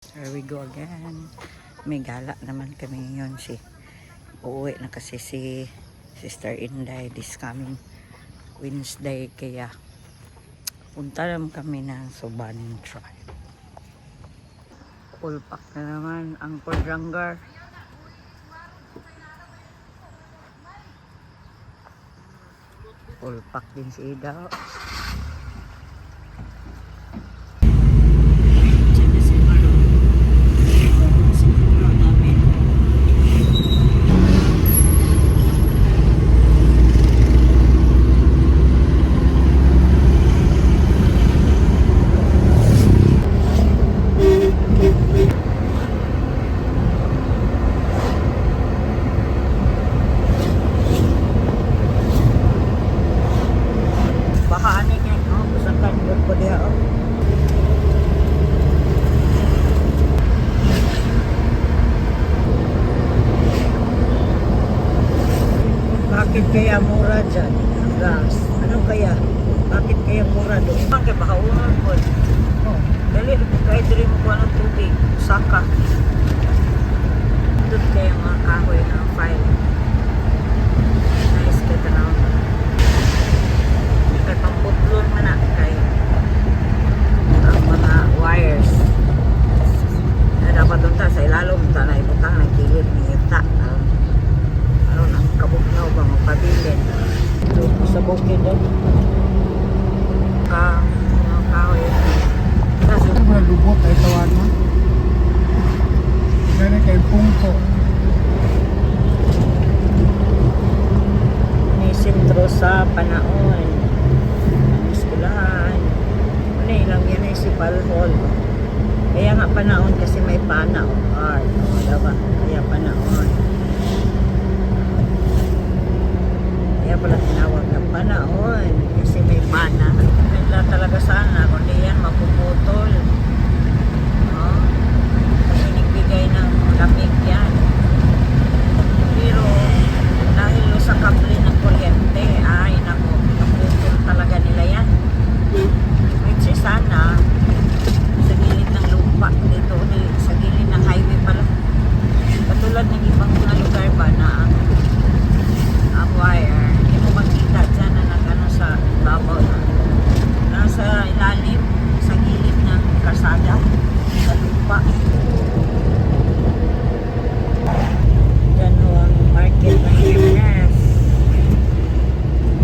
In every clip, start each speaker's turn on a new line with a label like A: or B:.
A: Here we go again. May gala naman kami ngayon. Uuwi na kasi si Sister Inday this coming Wednesday. Kaya punta naman kami ng Subaning Tribe. Full pack na naman ang Quadrangar. Full pack din si Ida. Bakit kaya mura dyan ang gas? Ano kaya? Bakit kaya mura doon? Bakit baka unod po? Oh, dali, kahit rin mo ko ng tubig. Saka. Doon kaya mga kahoy ng file. Nice ka tanaw. Kaya pang putlon man na kayo. Ang mga wires. Na dapat doon ta sa ilalom ta na ibutang ng kilid ni Yuta. Ano nang kabugnaw ba magpabilin sa bukid doon mga kahoy kasi
B: mga lubot ay tawag mo kaya kay pungko
A: may sentro sa Panaon ang eskulahan ano ilang yan ay si Palhol kaya nga Panaon kasi may Panaon art diba? Kaya Panaon kaya pala tinawag ng Panaon kasi may pana wala talaga sana kundi yan mapuputol kasi nagbigay ng lamig yan pero dahil sa kable ng kuryente ay naku naputol talaga nila yan which is sana sa gilid ng lupa dito sa gilid ng highway pala katulad ng ibang mga lugar ba na ang wire hindi mo makita dyan na nagano sa babaw na nasa ilalim sa gilid ng kasada sa lupa dyan ho ang market ng Gimnas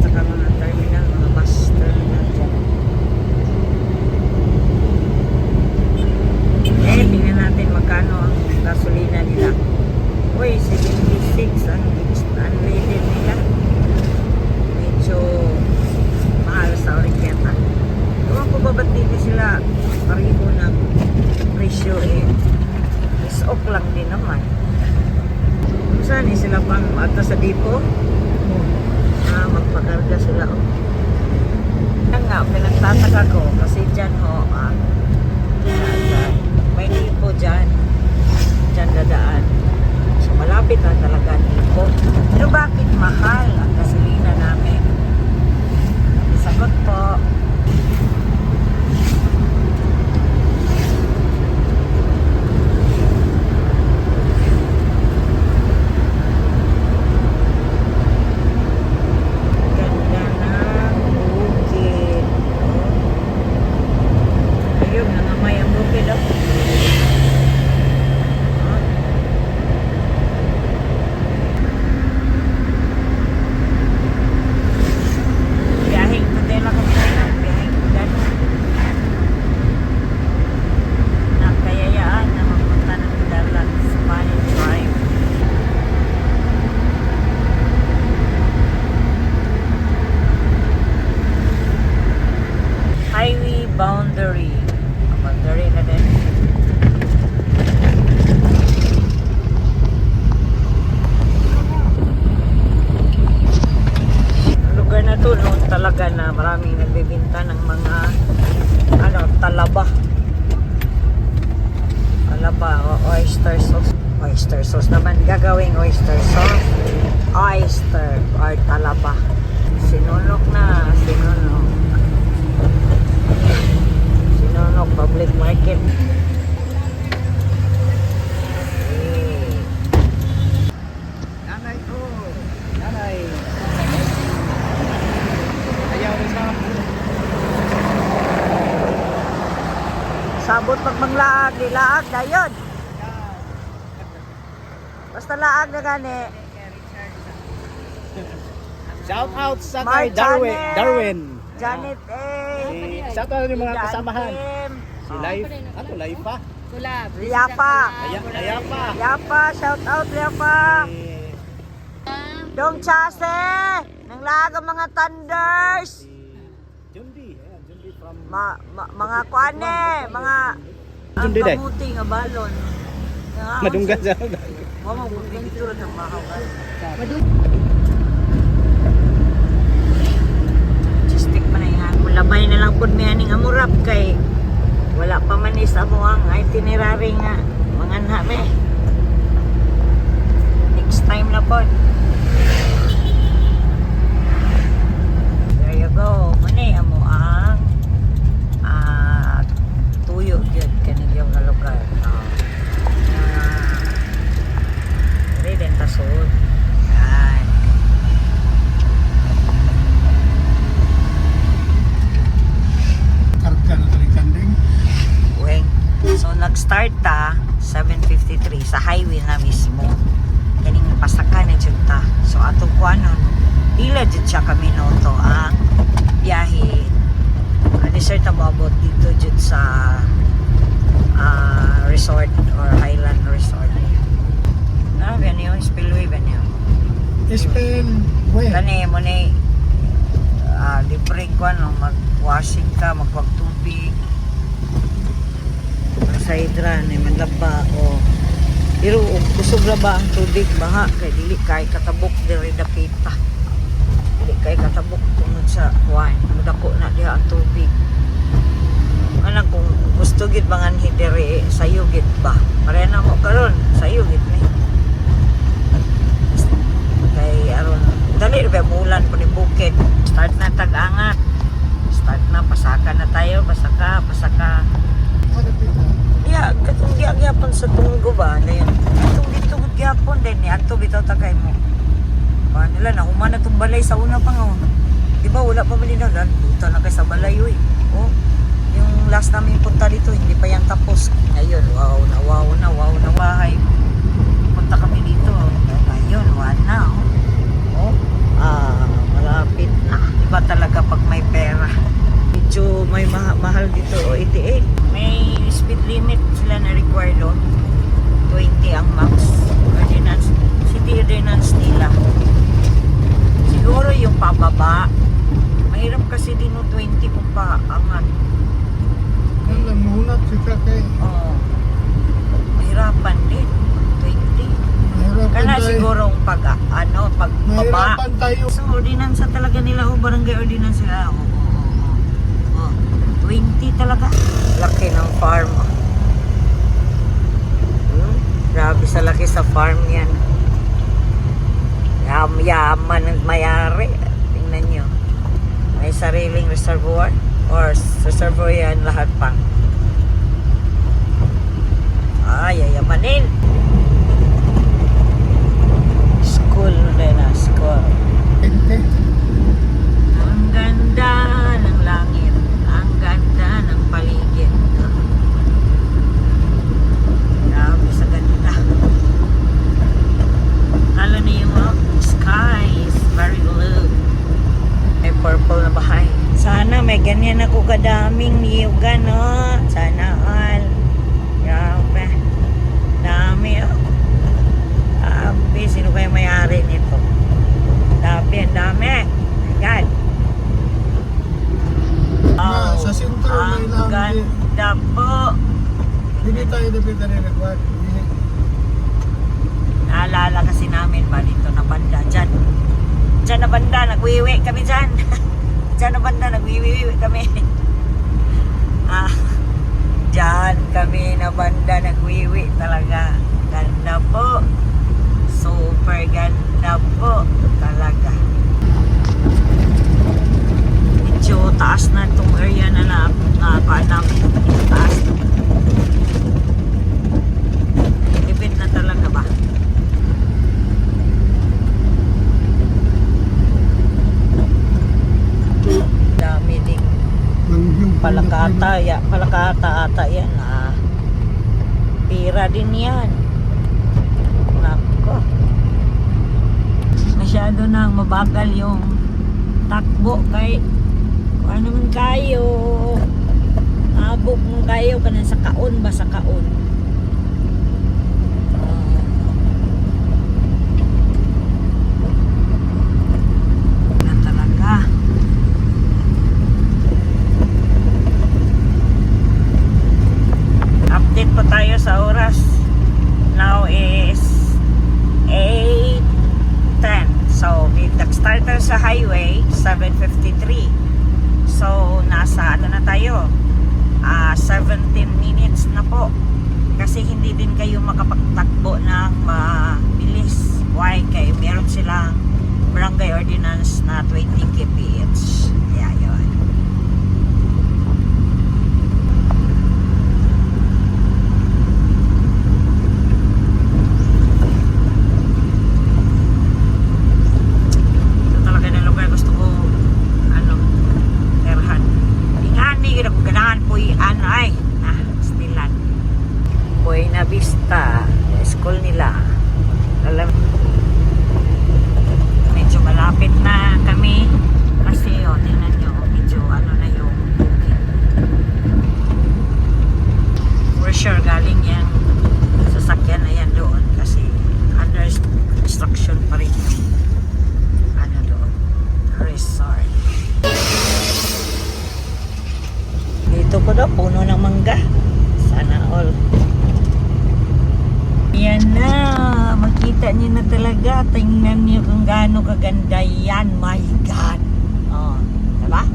A: saka mga terminal mga bus terminal dyan tingnan natin magkano ang gasolina nila uy 76 ang unleaded nila medyo mahal sa Oriqueta ewan ko ba ba't dito sila paribo ng presyo is-ok lang din naman kung saan sila pang ata sa dipo magpakarga sila yan nga pinagtataka ko kasi dyan may dipo dyan dadaan so malapit na talaga ang dipo pero bakit mahal ang gasolina namin sagot po ganda ng bukid ayun nangamay ang bukid boundary na din ang lugar na to noon talaga na maraming nagbibinta ng mga talaba o oyster sauce naman gagawing oyster sauce oyster or talaba sinunok Sinonok Public Market di laag na yun. Basta laag na gani.
C: Shout out sa
A: Mark
C: kay Darwin.
A: Janet.
C: Darwin.
A: Janet A.
C: Shout out yung mga
A: Jan
C: kasamahan.
A: Kim.
C: Si Life. Ano, Life pa?
D: Kulab.
A: Liapa.
C: Ayapa.
A: Liapa, shout out Liapa. Dong Chase. Nang laga mga Thunders.
C: Jundi. Ayan, Jundi from...
A: Mga kuane, mga ang
C: Jundi day.
A: kamuti nga balon.
C: Madunggan sa...
A: Mama, picture na mahaw. Logistic man na yan. Labay na lang po miyaning amurap kay wala pa man is amo ang itinerary nga mga nami. Next time na po. There you go. Mani amo ang tuyo gyud kaning yung lugar. Rin tasod. Yan.
B: Karga na taling kanding.
A: Weng. So nag-start ta 7:53 sa highway na mismo. Kaning pasaka na jud ta. So atong kuanon dila jud siya kami noto ang biyahe. Ano sir ta moabot dito jud sa resort or Highland Resort. Ganyan yung spillway ganyan.
B: Spell, where?
A: Kani mo ni libre ko ano, mag-washing ka, magpagtubig. Sa hydra ni manlaba o pero kusog ra ba ang tubig baha kay dili kay katabok diri dapita. Dili kay katabok tungod sa kuan, dako na diha ang tubig. Ana kung gusto gid bangan hidere sayo gid ba. Pareha na mo karon, sayo gid ni. Kay aron dali ba bulan po ni bukid. Start na tag-angat. Start na pasaka na tayo, pasaka. Ya, katong gyapon sa tunggo ba na yan. Katong dito gyapon din ni adto bitaw tagay mo. Ba nila na human na tong balay sa una pa nga. Di ba wala pa malinagan, buta na kay sa balay uy. Oh, yung last namin punta dito hindi pa yan tapos. Ngayon, wow na wahay. Punta kami dito. Ngayon, na oh. Malapit na. Iba talaga pag may pera. Medyo may mahal dito o 88. May speed limit sila na required doon. 20 ang max. Ordinance, city ordinance nila. Siguro yung pababa. Mahirap kasi din no 20 kung paangat.
B: Alam mo na sika kay.
A: Oo. Mahirapan din. 20.
B: Mahirapan
A: Kana
B: tayo.
A: siguro pagbaba.
B: Mahirapan tayo.
A: So, ordinansa talaga nila o barangay ordinance nila. Oo. 20 talaga. Laki ng farm. Grabe sa laki sa farm yan. Yaman ang mayari. Tingnan nyo. May sariling reservoir or reservoir yan lahat pa. Yayamanin. School na na. School.
B: Ente.
A: Ang ganda ng langit. Ang ganda ng paligid. Grabe sa ganda. Lalo na yung sky is very blue. May purple na bahay. Sana may ganyan ako kadaming niyugan, no? Sana all. Grabe. Dami, oh. Grabe. Sino kayo may-ari nito? Ang dami. My God.
B: Sa sentro may
A: ang
B: lang.
A: ganda po.
B: Hindi tayo dito rin nagwag.
A: Naalala kasi namin ba dito na banda dyan. Dyan na banda, nagwiwi kami dyan. Dyan na banda, nagwiwi kami. Dyan kami na banda, nagwiwi talaga. Ganda po. Super ganda po. Talaga. Medyo taas na itong area na namin. Taas. Tipid na talaga ba? Dami ding palakata ata yan sira din yan. Nako. Masyado nang mabagal yung takbo kay kung ano man kayo. Abok mo kayo kanan sa kaon ba sa kaon. Na talaga. Update po tayo sa oras. Now is 8:10. So, we nag-start tayo sa highway 7:53. So, nasa ano na tayo? 17 minutes na po. Kasi hindi din kayo makapagtakbo ng mabilis. Why? Kaya meron silang barangay ordinance na 20 kph. Kaya yun. Ito talaga na lugar gusto ko terhan. Ingani kita ko ganahan po ay stilan. Buena Vista, school nila. Alam, medyo malapit na kami kasi tingnan nyo, medyo ano na yung bukid. For sure galing yan sasakyan na yan doon kasi under construction pa rin yung ano doon, resort. Dito ko daw puno ng mangga, sana all. Yan na, makita niyo na talaga. Tingnan niyo kung gaano kaganda yan. My God. Oh, diba?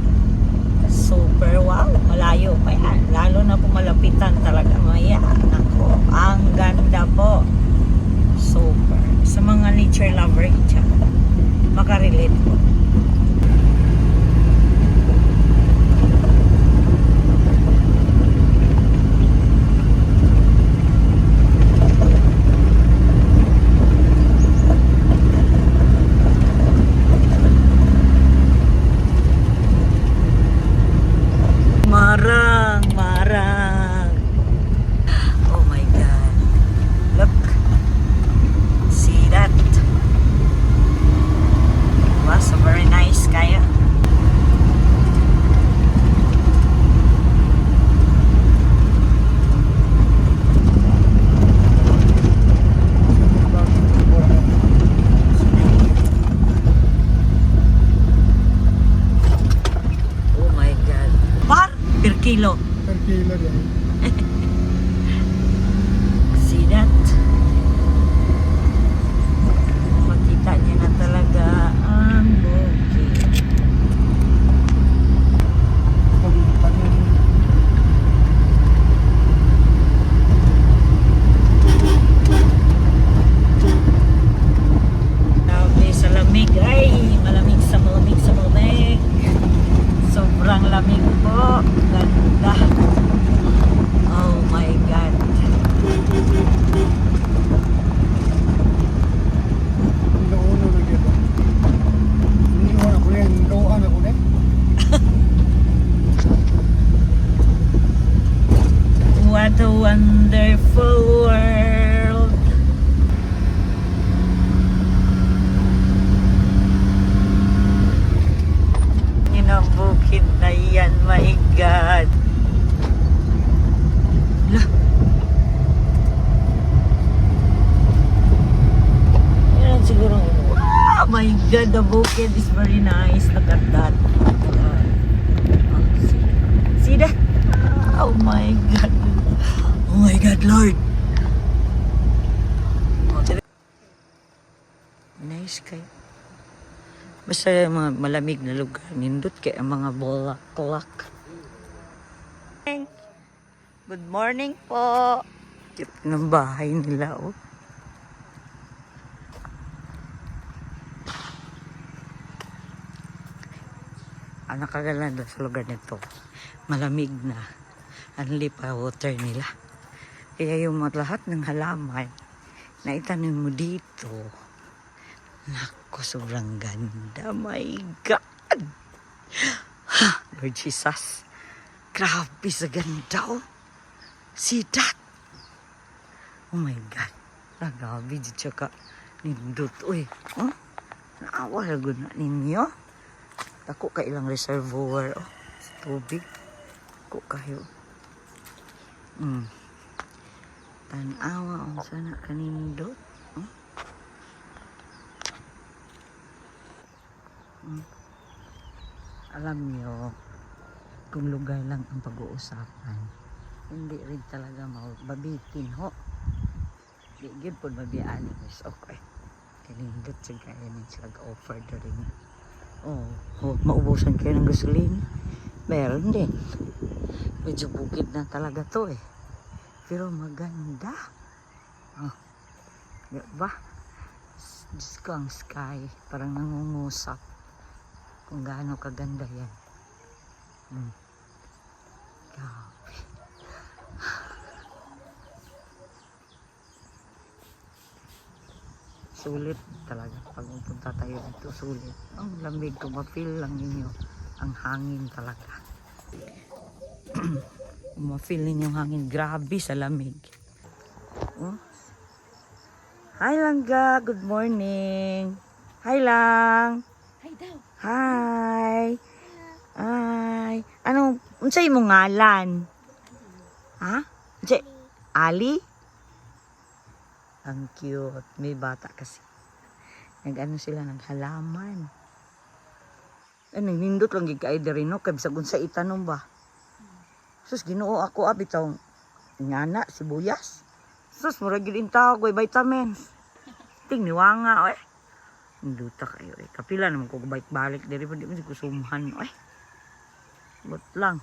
A: Super wow. Malayo pa yan. Lalo na kung malapitan talaga. Maya. Nako, ang ganda po. Super. Sa mga nature lover dyan, makarelate po. Marang. Oh my God. Look. See that? Wow, so very nice kaya. Oh my God. Per kilo.
B: Per kilo yan.
A: See that? Makita niyo na talaga ang bukid. Grabe sa lamig. Ay, malamig sa malamig sa malamig. Sobrang lamig po. Ganda. Oh my God.
B: Inuuno na kita. Iniwan ako yan. Inuuan ako na.
A: What a wonderful world. Yun ang bukid na yan, my God. Lah. Yan siguro. Wow, my God, the bukid is very nice. Look at that. Oh, see that? Oh my God. Oh my God, Lord. Nice kayo. Basta mga malamig na lugar. Nindot kaya ang mga bulaklak. Good morning po. Cute ng bahay nila, oh. Ang nakaganda sa lugar nito. Malamig na. Ang lipa water nila. Kaya yung lahat ng halaman na itanim mo dito, nako, sobrang ganda. My God! Lord Jesus. Grabe sa ganda, oh. See that? Oh my God. Nagabi, di tsaka nindot. Uy, naawa lagod na ninyo. Ako ka ilang reservoir, sa tubig. Ako kayo. Tanawa, ang sana kanindot. Alam niyo, kung lugar lang ang pag-uusapan, hindi rin talaga mababitin ho. Di gid po mabiyaan ni Miss Okay. Kanindot sa kaya ni sila offer na rin. Maubusan kayo ng gasolina. Meron din. Medyo bukid na talaga to eh. Pero maganda. Diba? Diyos ko ang sky. Parang nangungusap. Kung gaano kaganda yan. Grabe. Sulit talaga. Pag pupunta tayo dito, sulit. Ang lamig ko, ma-feel lang ninyo ang hangin talaga. Ma-feel ninyo ang hangin. Grabe sa lamig. Hi Langga, good morning. Hi Lang.
D: Hi daw.
A: Hi. Hi. Anong, unsay mo ngalan? Ha? Unsay? Ali? Ang cute. May bata kasi. Nag-ano sila, naghalaman. Nindot lang gika-ida rin, no? Kaya bisag unsa itanong ba? Sus, ginoo ako, bitaw ngana, sibuyas. Sus, murag gid intawag, vitamins. Tingniwa nga, oy. Induta kayo, eh. Kapila naman ko balik-balik. Dari pa di mo ko sumhan, oy. But lang.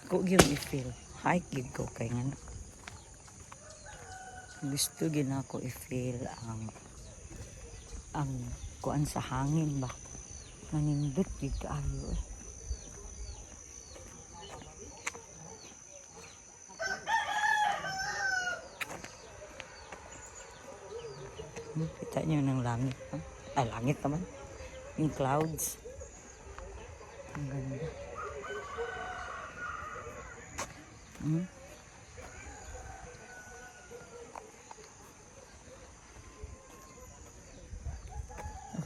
A: Ako gyud i-feel. Hike gyud ko kay nga. Gusto gyud ako i-feel ang kuan sa hangin ba. Nanindot gyud kaayo eh. Kita nyo ng langit. Ay, langit naman. Yung clouds. Ang ganda.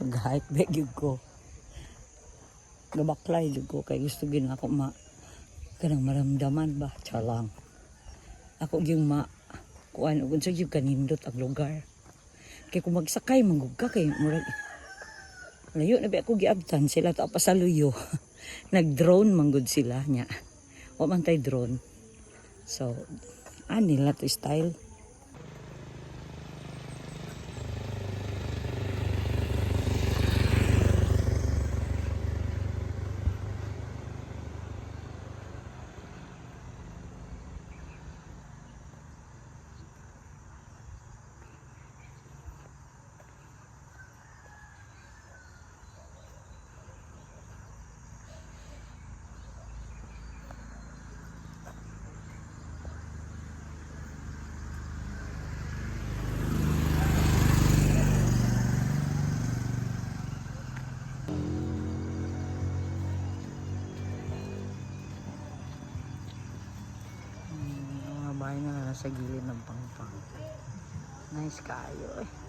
A: Gahit bag yun ko. Gabaklay yun ko. Kaya gusto gin ako kanang maramdaman ba? Chalang. Ako yung kuan. Kung sa yung kanindot ang lugar. Kaya kung magsakay, manggug ka kay murag. Layo na ba ako giabtan sila to pasaluyo. Nag-drone manggod sila niya. O man tay drone. So, nila to style. Bahay na nasa gilid ng pangpang. Nice kayo eh.